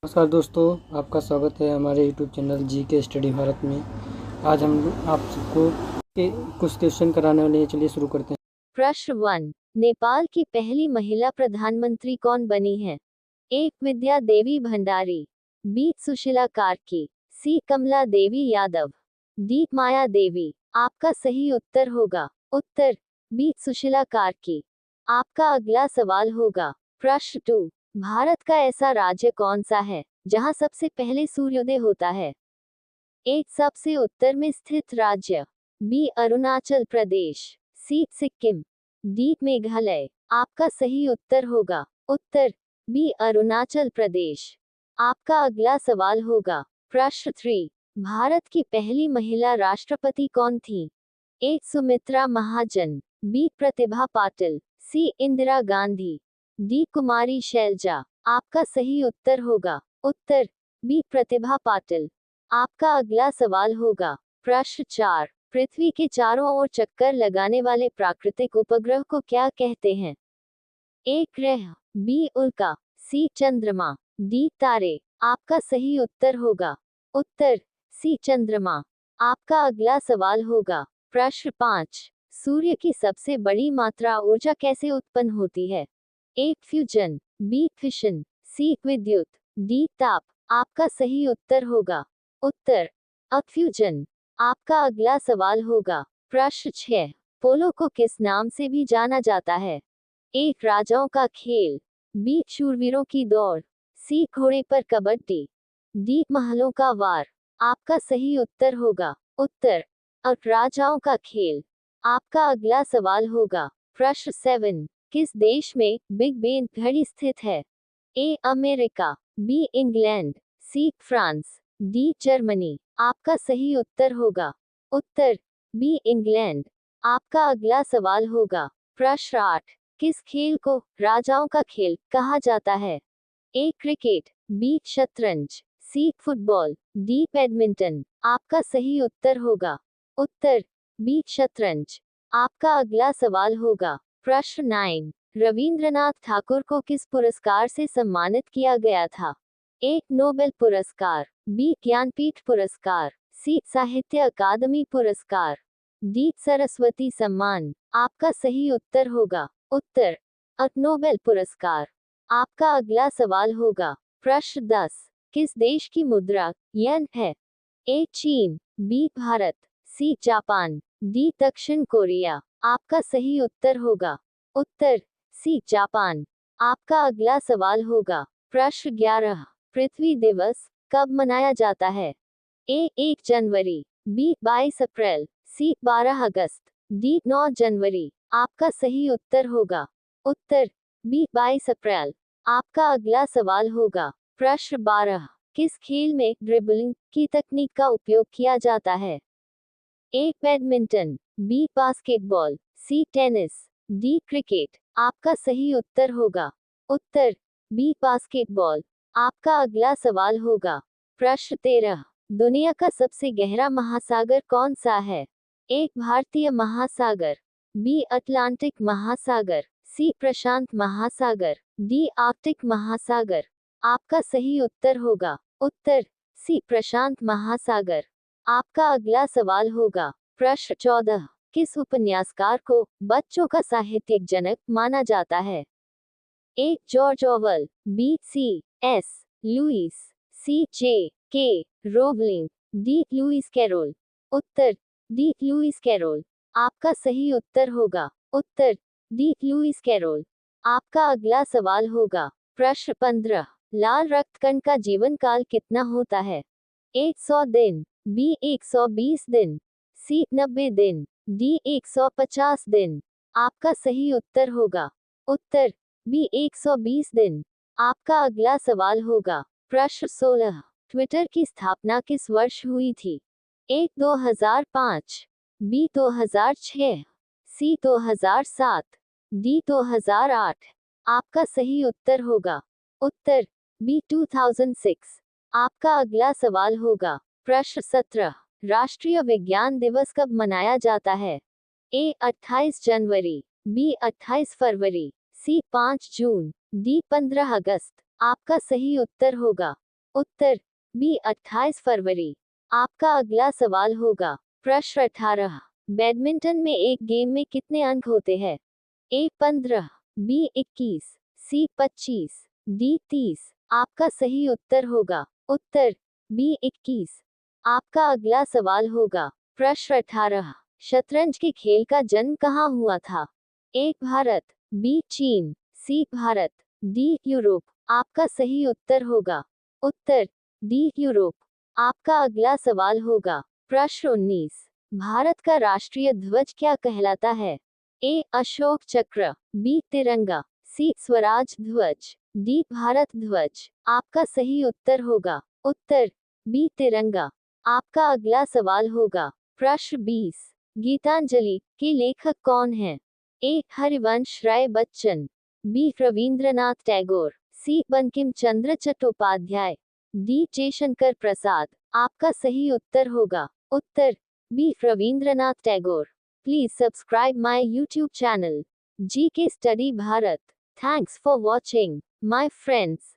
नमस्कार दोस्तों, आपका स्वागत है हमारे यूट्यूब चैनल जी के स्टडी भारत में। आज हम आप सबको कुछ क्वेश्चन कराने वाले हैं। चलिए शुरू करते हैं। प्रश्न 1। नेपाल की पहली महिला प्रधानमंत्री कौन बनी है? ए. विद्या देवी भंडारी, बी. सुशीला कार्की, सी. कमला देवी यादव, डी. माया देवी। आपका सही उत्तर होगा उत्तर बी. सुशीला कार्की। आपका अगला सवाल होगा प्रश्न 2। भारत का ऐसा राज्य कौन सा है जहां सबसे पहले सूर्योदय होता है? ए. सबसे उत्तर में स्थित राज्य, बी. अरुणाचल प्रदेश, सी. सिक्किम, डी. मेघालय। आपका सही उत्तर होगा उत्तर बी. अरुणाचल प्रदेश। आपका अगला सवाल होगा प्रश्न 3। भारत की पहली महिला राष्ट्रपति कौन थी? ए. सुमित्रा महाजन, बी. प्रतिभा पाटिल, सी. इंदिरा गांधी, डी. कुमारी शैलजा। आपका सही उत्तर होगा उत्तर बी. प्रतिभा पाटिल। आपका अगला सवाल होगा प्रश्न 4। पृथ्वी के चारों ओर चक्कर लगाने वाले प्राकृतिक उपग्रह को क्या कहते हैं? ए. ग्रह, बी. उल्का, सी. चंद्रमा, डी. तारे। आपका सही उत्तर होगा उत्तर सी. चंद्रमा। आपका अगला सवाल होगा प्रश्न 5। सूर्य की सबसे बड़ी मात्रा ऊर्जा कैसे उत्पन्न होती है? A. Fusion, B. Fission, C. विद्युत, डी. ताप। आपका सही उत्तर होगा उत्तर अफ्यूजन। आपका अगला सवाल होगा प्रश्न 6। पोलो को किस नाम से भी जाना जाता है? ए. राजाओं का खेल, बी. शूरवीरों की दौड़, सी. घोड़े पर कबड्डी, डी. महलों का वार। आपका सही उत्तर होगा उत्तर राजाओं का खेल। आपका अगला सवाल होगा प्रश्न 7। किस देश में बिग बेन घड़ी स्थित है? A. America, B. England, C. France, D. Germany. आपका सही उत्तर होगा उत्तर बी. इंग्लैंड। आपका अगला सवाल होगा प्रश्न 8। किस खेल को राजाओं का खेल कहा जाता है? ए. Cricket, B. शतरंज, सी. Football, D. बैडमिंटन। आपका सही उत्तर होगा उत्तर बी. शतरंज। आपका अगला सवाल होगा प्रश्न 9। रविंद्रनाथ ठाकुर को किस पुरस्कार से सम्मानित किया गया था? ए. नोबेल पुरस्कार, बी. ज्ञानपीठ पुरस्कार, सी. साहित्य अकादमी पुरस्कार, डी. सरस्वती सम्मान। आपका सही उत्तर होगा उत्तर नोबेल पुरस्कार। आपका अगला सवाल होगा प्रश्न 10। किस देश की मुद्रा येन है? ए. चीन, B. Bharat, C. Japan, D. दक्षिण कोरिया। आपका सही उत्तर होगा उत्तर सी. जापान। आपका अगला सवाल होगा प्रश्न 11। पृथ्वी दिवस कब मनाया जाता है? ए. 1 जनवरी, बी. 22 अप्रैल, सी. 12 अगस्त, डी. 9 जनवरी। आपका सही उत्तर होगा उत्तर बी. 22 अप्रैल। आपका अगला सवाल होगा प्रश्न 12। किस खेल में ड्रिबलिंग की तकनीक का उपयोग किया जाता है? A. Badminton, B. Basketball, C. Tennis, D. Cricket. आपका सही उत्तर होगा उत्तर बी. बास्केटबॉल। आपका अगला सवाल होगा प्रश्न 13। दुनिया का सबसे गहरा महासागर कौन सा है? ए. भारतीय महासागर, बी. अटलांटिक महासागर, सी. प्रशांत महासागर, डी. आर्कटिक महासागर। आपका सही उत्तर होगा उत्तर सी. प्रशांत महासागर। आपका अगला सवाल होगा प्रश्न 14। किस उपन्यासकार को बच्चों का साहित्यिक जनक माना जाता है? A. George Orwell, B. C. S. Lewis, C. J. K. Rowling, D. Lewis Carroll. उत्तर डी. Lewis Carroll. आपका सही उत्तर होगा उत्तर डी. Lewis Carroll. आपका अगला सवाल होगा प्रश्न 15। लाल रक्तकण का जीवन काल कितना होता है? ए. 100 दिन, बी. 120 दिन, सी. 90 दिन, डी. 150 दिन। आपका सही उत्तर होगा उत्तर बी. 120 दिन। आपका अगला सवाल होगा प्रश्न 16। ट्विटर की स्थापना किस वर्ष हुई थी? ए. 2005, बी. 2006, सी. 2007, डी. 2008। आपका सही उत्तर होगा उत्तर बी. 2006। आपका अगला सवाल होगा प्रश्न 17। राष्ट्रीय विज्ञान दिवस कब मनाया जाता है? ए. 28 जनवरी, बी. 28 फरवरी, सी. 5 जून, डी. 15 अगस्त। आपका सही उत्तर होगा उत्तर बी 28 फरवरी। आपका अगला सवाल होगा प्रश्न 18। बैडमिंटन में एक गेम में कितने अंक होते हैं? ए 15, बी 21, सी 25, डी 30। आपका सही उत्तर होगा उत्तर बी 21। आपका अगला सवाल होगा प्रश्न 18। शतरंज के खेल का जन्म कहाँ हुआ था? ए भारत, बी चीन, सी भारत, डी यूरोप। आपका सही उत्तर होगा उत्तर डी यूरोप। आपका अगला सवाल होगा प्रश्न 19। भारत का राष्ट्रीय ध्वज क्या कहलाता है? ए अशोक चक्र, बी तिरंगा, सी स्वराज ध्वज, डी भारत ध्वज। आपका सही उत्तर होगा उत्तर बी तिरंगा। आपका अगला सवाल होगा प्रश्न 20। गीतांजलि के लेखक कौन हैं? A Harivansh Rai Bachchan, B Rabindranath Tagore, C Bankim Chandra Chattopadhyay, D Jaishankar Prasad. आपका सही उत्तर होगा उत्तर B Rabindranath Tagore. Please subscribe my YouTube channel, GK Study Bharat. Thanks for watching, my friends.